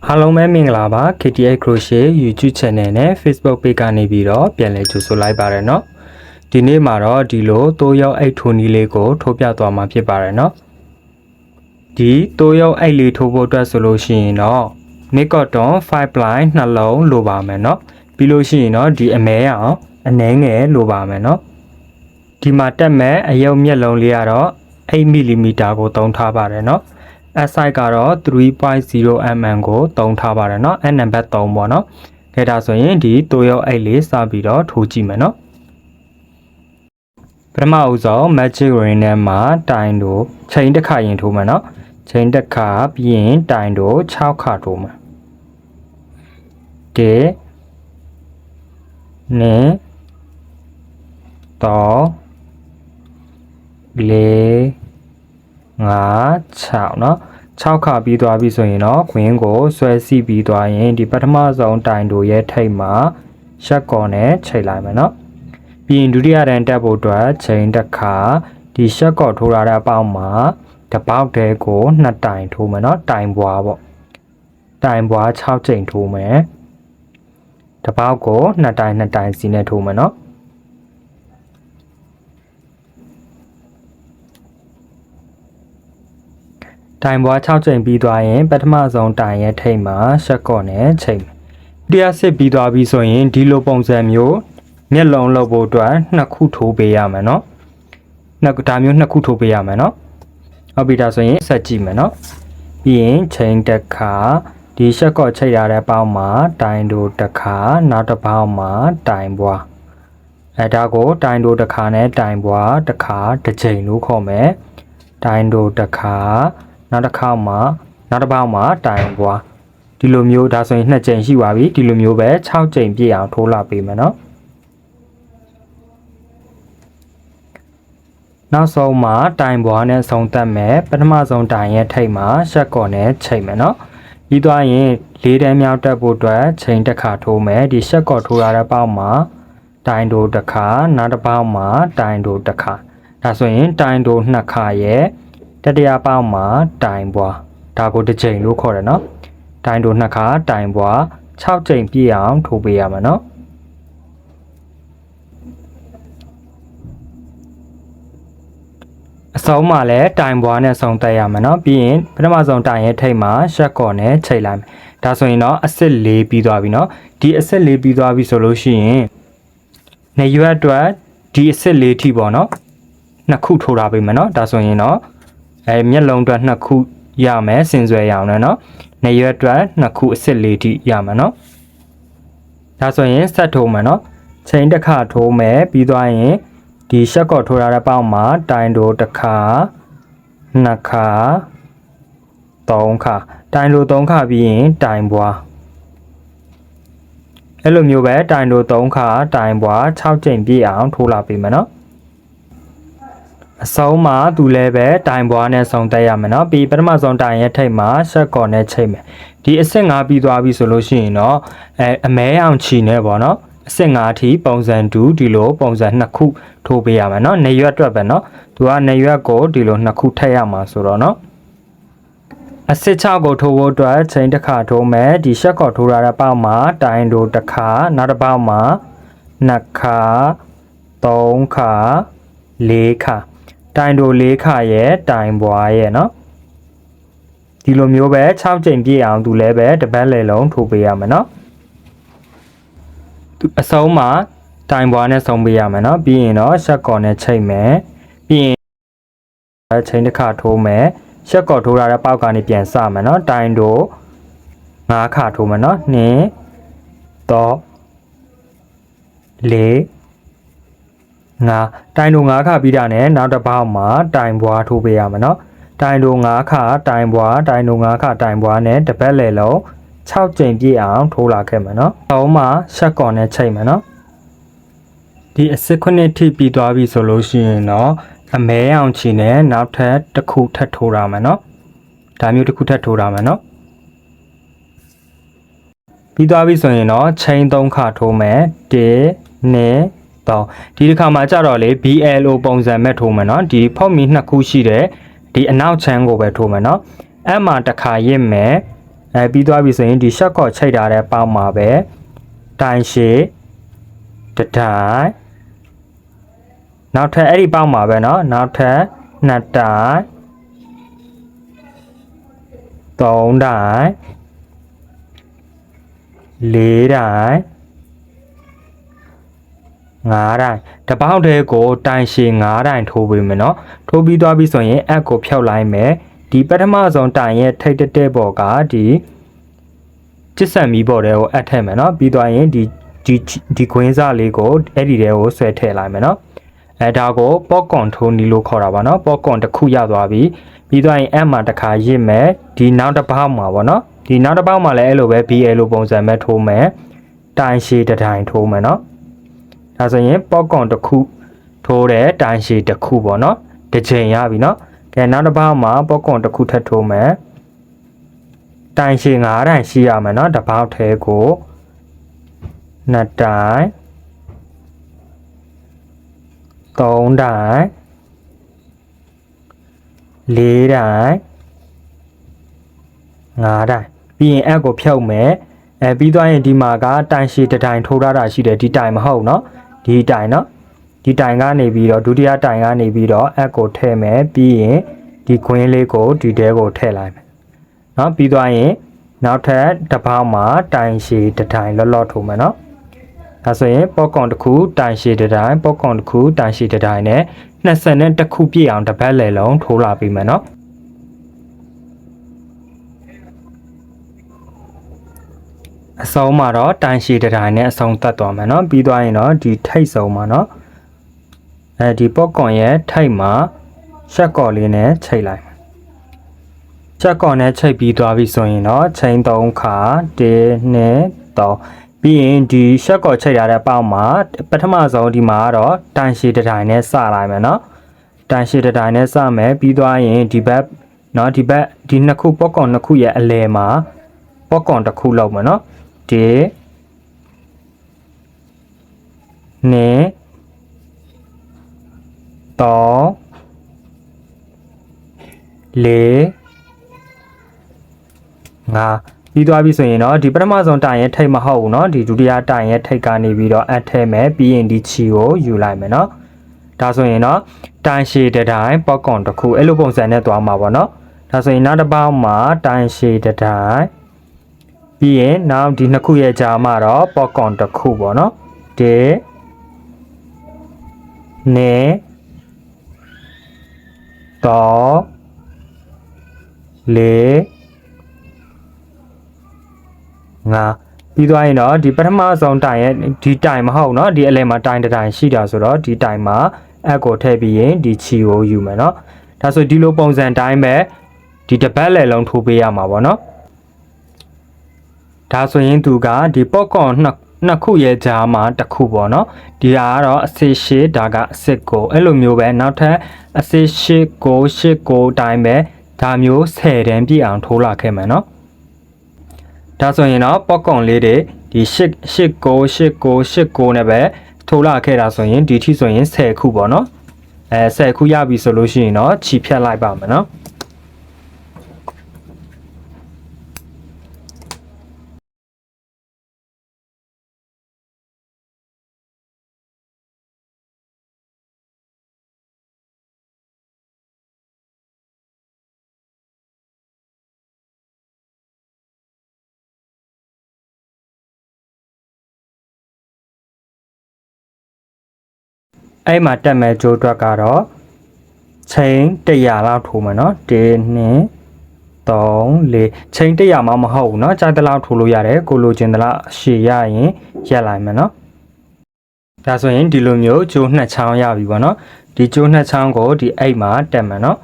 အားလုံးပဲမင်္ဂလာပါ KTI Crochet YouTube Channel နဲ့ Facebook Page ကနေပြီးတော့ပြန်လည်ကြိုဆိုလိုက်ပါရနော်ဒီနေ့မှာတော့ဒီလိုတိုးရောက်အိတ်ထိုးနည်းလေးကိုထိုးပြသွားမှာဖြစ်ပါတယ်နော်ဒီတိုးရောက်အိတ်လေးထိုးဖို့အတွက်ဆိုလို့ရှိရင်တော့ Cotton 5 line နှလုံးလိုပါမယ်နော်ပြီးလို့ရှိရင်တော့ဒီအမဲအောင်အနှဲငယ်လိုပါမယ်နော်ဒီမှာတက်မဲ့အယုတ်မျက်လုံးလေးကတော့8 mm ကိုသုံးထားပါတယ်နော်SI ကတော့ 3.0 mm ကိုသုံးထားပါတယ်เนาะနံပါတ်3ပေါ့เนาะခဲဒါဆိုရင်ဒီတိုးရောက်အိတ်လေးစပြီးတော့ထိုးကြည့်မယ်เนาะပထမဦးဆုံး magic ring နဲ့မှာတိုင်တို့ချိန်တစ်ခါရင်ထိုးမယ်เนาะချိန်တစ်ခါပြီးရင်တိုင်တို့6ခါထိုးမယ်1 2 3 4 5 6เนาะ6ခါပြီးသွားပြီဆိုရင်တော့ခွင်းကိုဆွဲစီးပြီးသွားရင်ဒီပထမဆုံးတိုင်တို့ရဲ့ထိပ်မှာရှက်ကော်နဲ့ချိန်လိုက်မယ်เนาะပြီးရင်ဒုတိယတန်းတက်ဖို့အတွက်ချိန်တစ်ခါဒီရှက်ကော်ထိုးရတဲ့အပေါက်မှာတစ်ပေါက်တည်းကို2တိုင်ထိုးမယ်เนาะတိုင်ပွားပေါ့တိုင်ပွား6ချိန်ထိုးမယ်တစ်ပေါက်ကို2တိုင်2တိုင်စီနဲ့ထိုးမယ်เนาะတိုင်ပွား6ချိန်ပြီးသွားရင်ပထမဆုံးတိုင်ရဲ့ထိပ်မှာရှက်ကော့နဲ့ချိန်တရားစစ်ပြီးသွားပြီဆိုရင်ဒီလိုပုံစံမျိုးမျက်လုံးလုပ်ဖို့အတွက်2ခုထိုးပေးရမယ်เนาะဒါမျိုး2ခုထိုးပေးရမယ်เนาะဟုတ်ပြီဒါဆိုရင်ဆက်ကြည့်မယ်เนาะပြီးရင်ချိန်တစ်ခါဒီရှက်ကော့ချိန်ရတဲ့ပေါက်မှာတိုင်တို့တစ်ခါနောက်တစ်ပေါက်မှာတိုင်ပွားဒါကိုတိုင်တို့တစ်ခါနဲ့တိုင်ပွားတစ်ခါတစ်ချိန်လို့ခေါ်မယ်တိုင်တို့တစ်ခါနောက်တစ်ခါမှာနောက်တစ်ပေါက်မှာတိုင်ပွားဒီလိုမျိုးဒါဆိုရင်2ချိန်ရှိပါပြီဒီလိုမျိုးပဲ6ချိန်ပြည့်အောင်ထိုးလာပေးမယ်เนาะနောက်ဆုံးမှာတိုင်ပွားနဲ့ဆုံးသက်မယ်ပထမဆုံးတိုင်ရဲ့ထိပ်မှာရှက်ကော်နဲ့ချိန်မယ်เนาะပြီးသွားရင်၄တန်းမြောက်တက်ဖို့အတွက်ချိန်တစ်ခါထိုးမယ်ဒီရှက်ကော်ထိုးရတဲ့ပေါက်မှာတိုင်တို့တစ်ခါနောက်တစ်ပေါက်မှာတိုင်တို့တစ်ခါဒါဆိုရင်တိုင်တို့2ခါရဲ့တတိယပေါက်မှာတိုင်ပွားဒါကိုတစ်ချိန်လို့ခေါ်တယ်เนาะတိုင်တို့2ခါတိုင်ပွား6ချိန်ပြည့်အောင်ထိုးပေးရမယ်เนาะအဆုံးမှာလည်းတိုင်ပွားနဲ့ဆုံးသက်ရမယ်เนาะပြီးရင်ပထမဆုံးတိုင်ရဲ့ထိပ်မှာရှက်ကော်နဲ့ချိန်လိုက်မယ်ဒါဆိုရင်တော့အစစ်၄ပြီးသွားပြီเนาะဒီအစစ်၄ပြီးသွားပြီဆိုလို့ရှိရင်နေရွက်အတွက်ဒီအစစ်၄ထိပေါ့เนาะ2ခုထိုးထားပေးမယ်เนาะဒါဆိုရင်တော့မျက်လုံးအတွက်2ခုရမယ်စင်စွဲရအောင်เนาะနေရွက်အတွက်2ခုအစစ်၄ထိရမယ်เนาะဒါဆိုရင်ဆက်ထိုးမယ်เนาะချိန်တစ်ခါထိုးမယ်ပြီးသွားရင်ဒီရှက်ကော့ထိုးရတဲ့ပေါက်မှာတိုင်တို့တစ်ခါ2ခါ3ခါတိုင်တို့3ခါပြီးရင်တိုင်ပွားအဲ့လိုမျိုးပဲတိုင်တို့3ခါတိုင်ပွား6ချိန်ပြည့်အောင်ထိုးလာပေးမယ်เนาะအဆုံးမှာသူလည်းပဲတိုင်ပွားနဲ့ဆုံးသက်ရမယ်เนาะပြီးပထမဆုံးတိုင်ရဲ့ထိပ်မှာရှက်ကော်နဲ့ချိန်မယ်ဒီအဆင့်5ပြီးသွားပြီဆိုလို့ရှိရင်တော့အမဲအောင်ချီနေပေါ့เนาะအဆင့်5အထိပုံစံတူဒီလိုပုံစံ2ခုထိုးပေးရမယ်เนาะနေရွက်အတွက်ပဲเนาะသူကနေရွက်ကိုဒီလို2ခုထည့်ရမှာဆိုတော့เนาะအဆင့်6ကိုထိုးဖို့အတွက်ချိန်တစ်ခါထိုးမယ်ဒီရှက်ကော်ထိုးရတဲ့ပေါက်မှာတိုင်တို့တစ်ခါနောက်တစ်ပေါက်မှာ2ခါ3ခါ4ခါတိုင်တို့4ခါရဲ့တိုင်ပွားရဲ့เนาะဒီလိုမျိုးပဲ6ချိန်ပြည့်အောင်သူလည်းပဲတစ်ပတ်လည်လုံးထိုးပေးရမယ်เนาะအဆုံးမှာတိုင်ပွားနဲ့ဆုံးပေးရမယ်เนาะပြီးရင်တော့ရှက်ကော်နဲ့ချိန်မယ်ပြီးရင်ချိန်တစ်ခါထိုးမယ်ရှက်ကော်ထိုးရတဲ့ပေါက်ကနေပြန်စမယ်เนาะတိုင်တို့5ခါထိုးမယ်เนาะ2 3 4 5တိုင်တို့5ခါပြီးတာနဲ့နောက်တစ်ပေါက်မှာတိုင်ပွားထိုးပေးရမယ်เนาะတိုင်တို့5ခါတိုင်ပွားတိုင်တို့5ခါတိုင်ပွားနဲ့တစ်ပတ်လည်လုံး6ချိန်ပြည့်အောင်ထိုးလာခဲ့မယ်เนาะအဆုံးမှာရှက်ကော်နဲ့ချိန်မယ်เนาะဒီအစစ်9ထိပြီးသွားပြီဆိုလို့ရှိရင်တော့အမဲအောင်ချီနဲ့နောက်ထပ်တစ်ခုထပ်ထိုးရမယ်เนาะဒါမျိုးတစ်ခုထပ်ထိုးရမယ်เนาะပြီးသွားပြီဆိုရင်တော့ချိန်3ခါထိုးမယ်1 2 3ဒီတစ်ခါမှာကြတော့လေ BLO ပုံစံမဲ့ထိုးမယ်เนาะဒီဖောက်မီ2ခုရှိတဲ့ဒီအနောက်ချမ်းကိုပဲထိုးမယ်เนาะအဲ့မှာတစ်ခါရစ်မယ် ပြီးသွားပြီဆိုရင်ဒီရှက်ကော့ချိတ်ထားတဲ့ပေါက်မှာပဲတိုင်ရှည်တစ်တိုင်နောက်ထပ်အဲ့ဒီပေါက်မှာပဲเนาะနောက်ထပ်နှစ်တိုင်သုံးတိုင်လေးတိုင်ငါးတိုင်တစ်ပေါက်တည်းကိုတိုင်ရှည်9တိုင်ထိုးပေးမယ်เนาะထိုးပြီးသွားပြီဆိုရင်အက်ကိုဖြုတ်လိုက်မယ်ဒီပထမဆုံးတိုင်ရဲ့ထိတ်တဲ့ပေါ်ကဒီကျစ်ဆက်မီးပေါ်တဲ့ကိုအပ်ထည့်မယ်เนาะပြီးသွားရင်ဒီခွင်းစားလေးကိုအဲ့ဒီတဲကိုဆွဲထည့်လိုက်မယ်เนาะဒါကိုပေါ့ကွန်ထိုးနီလို့ခေါ်တာပါเนาะပေါ့ကွန်တစ်ခုရသွားပြီပြီးသွားရင်အက်မှာတစ်ခါရစ်မယ်ဒီနောက်တစ်ပေါက်မှာပေါ့เนาะဒီနောက်တစ်ပေါက်မှာလည်းအဲ့လိုပဲ BL လိုပုံစံမဲ့ထိုးမယ်တိုင်ရှည်တစ်တိုင်ထိုးမယ်เนาะဒါဆိုရင်ပေါ့ကွန်တစ်ခုထိုးတဲ့တိုင်ရှည်တစ်ခုပေါ့เนาะတစ်ချိန်ရပြီเนาะကဲနောက်တစ်ပေါက်မှာပေါ့ကွန်တစ်ခုထပ်ထိုးမယ်တိုင်ရှည်9တိုင်ရှိရမယ်เนาะတစ်ပေါက်ထဲကိုနှစ်တိုင်သုံးတိုင်လေးတိုင်ငါးတိုင်ပြီးရင်အက်ကိုဖြုတ်မယ်ပြီးသွားရင်ဒီမှာကတိုင်ရှည်တစ်တိုင်ထိုးထားတာရှိတယ်ဒီတိုင်မဟုတ်เนาะဒီတိုင်เนาะဒီတိုင်ကနေပြီးတော့ဒုတိယတိုင်ကနေပြီးတော့အက်ကိုထည့်မယ်ပြီးရင်ဒီခွင်းလေးကိုဒီတဲကိုထည့်လိုက်မယ်เนาะပြီးသွားရင်နောက်ထပ်တစ်ပေါက်မှာတိုင်ရှည်တစ်တိုင်လော့ထိုးမယ်เนาะဒါဆိုရင်ပေါ့ကွန်တစ်ခုတိုင်ရှည်တစ်တိုင်ပေါ့ကွန်တစ်ခုတိုင်ရှည်တစ်တိုင်နဲ့20နဲ့တစ်ခုပြည့်အောင်တစ်ပတ်လည်လုံးထိုးလာပြီးမယ်เนาะအဆုံးမှာတော့တိုင်ရှည်တစ်တိုင်နဲ့အဆုံးသတ်သွားမယ်เนาะပြီးသွားရင်တော့ဒီထိတ်ဆုံးမှာเนาะဒီပေါ့ကွန်ရဲ့ထိတ်မှာရှက်ကော်လေးနဲ့ချိတ်လိုက်ရှက်ကော်နဲ့ချိတ်ပြီးသွားပြီဆိုရင်တော့ချိန်3ခါ1 2 3ပြီးရင်ဒီရှက်ကော်ချိတ်ရတဲ့ပေါက်မှာပထမဆုံးဒီမှာတော့တိုင်ရှည်တစ်တိုင်နဲ့စလိုက်မယ်เนาะတိုင်ရှည်တစ်တိုင်နဲ့စမယ်ပြီးသွားရင်ဒီဘက်เนาะဒီနှစ်ခုပေါ့ကွန်နှစ်ခုရဲ့အလယ်မှာပေါ့ကွန်တစ်ခုလောက်မယ်เนาะ1 2 3 4 5ပြီးသွားပြီဆိုရင်တော့ဒီပထမဆုံးတိုင်ရဲ့ထိတ်မဟုတ်ဘူးเนาะဒီဒုတိယတိုင်ရဲ့ထိတ်ကနေပြီးတော့အပ်ထဲမယ်ပြီးရင်ဒီချီကိုယူလိုက်မယ်เนาะဒါဆိုရင်တော့တိုင်ရှည်တစ်တိုင်ပေါ့ကွန်တစ်ခုအဲ့လိုပုံစံနဲ့သွားမှာပေါ့เนาะဒါဆိုရင်နောက်တစ်ပေါက်မှာတိုင်ရှည်တစ်တိုင်ပြီးရင်နောက်ဒီနှစ်ခုရဲ့ကြားမှာတော့ပေါ့ကွန်တစ်ခုပေါ့เนาะ1 2 3 4 ငါပြီးသွားရင်တော့ဒီပထမဆုံးတိုင်ရဲ့ဒီတိုင်မဟုတ်เนาะဒီအလယ်မှာတိုင်တစ်တိုင်ရှိတာဆိုတော့ဒီတိုင်မှာအက်ကိုထည့်ပြီးရင်ဒီချီကိုယူမယ်เนาะဒါဆိုဒီလိုပုံစံတိုင်းပဲဒီတစ်ပတ်လည်လုံးထိုးပေးရမှာပေါ့เนาะဒါဆိုရင်သူကဒီပေါ့ကွန်နှစ်ခုရဲ့ကြားမှာတစ်ခုပေါ့เนาะဒီဟာကတော့အစစ်ရှစ်ဒါကအစစ်ကိုအဲ့လိုမျိုးပဲနောက်ထပ်အစစ်ရှစ်ကိုရှစ်ကိုတိုင်းပဲဒါမျိုး10တန်းပြည့်အောင်ထိုးလာခဲ့မယ်เนาะဒါဆိုရင်တော့ပေါ့ကွန်လေးတွေဒီ8နဲ့ပဲထိုးလာခဲ့တာဆိုရင်ဒီထိဆိုရင်10ခုပေါ့နော်10ခုရပြီဆိုလို့ရှိရင်တော့ခြိဖြတ်လိုက်ပါမယ်နော်အဲ့မှာတက်မဲ့ကြိုးတွက်ကတော့ချိန်100လောက်ထိုးမယ်နော်1 2 3 4ချိန်100မှမဟုတ်ဘူးเนาะကြိုက်တဲ့လောက်ထိုးလို့ရတယ်ကိုလိုချင်တဲ့လောက်ရှည်ရရင်ရက်လိုက်မယ်เนาะဒါဆိုရင်ဒီလိုမျိုးကြိုးနှစ်ချောင်းရပြီပေါ့เนาะဒီကြိုးနှစ်ချောင်းကိုဒီအိတ်မှာတက်မယ်เนาะ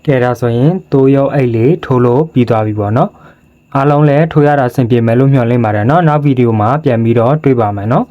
ကဲဒါဆိုရင်တိုးရုပ်အိတ်လေးထိုးလို့ပြီးသွားပြီပေါ့နော်အားလုံးလည်းထိုးရတာအဆင်ပြေမယ်လို့မျှော်လင့်ပါတယ်နော်နောက်ဗီဒီယိုမှာပြန်ပြီးတော့တွေ့ပါမယ်နော်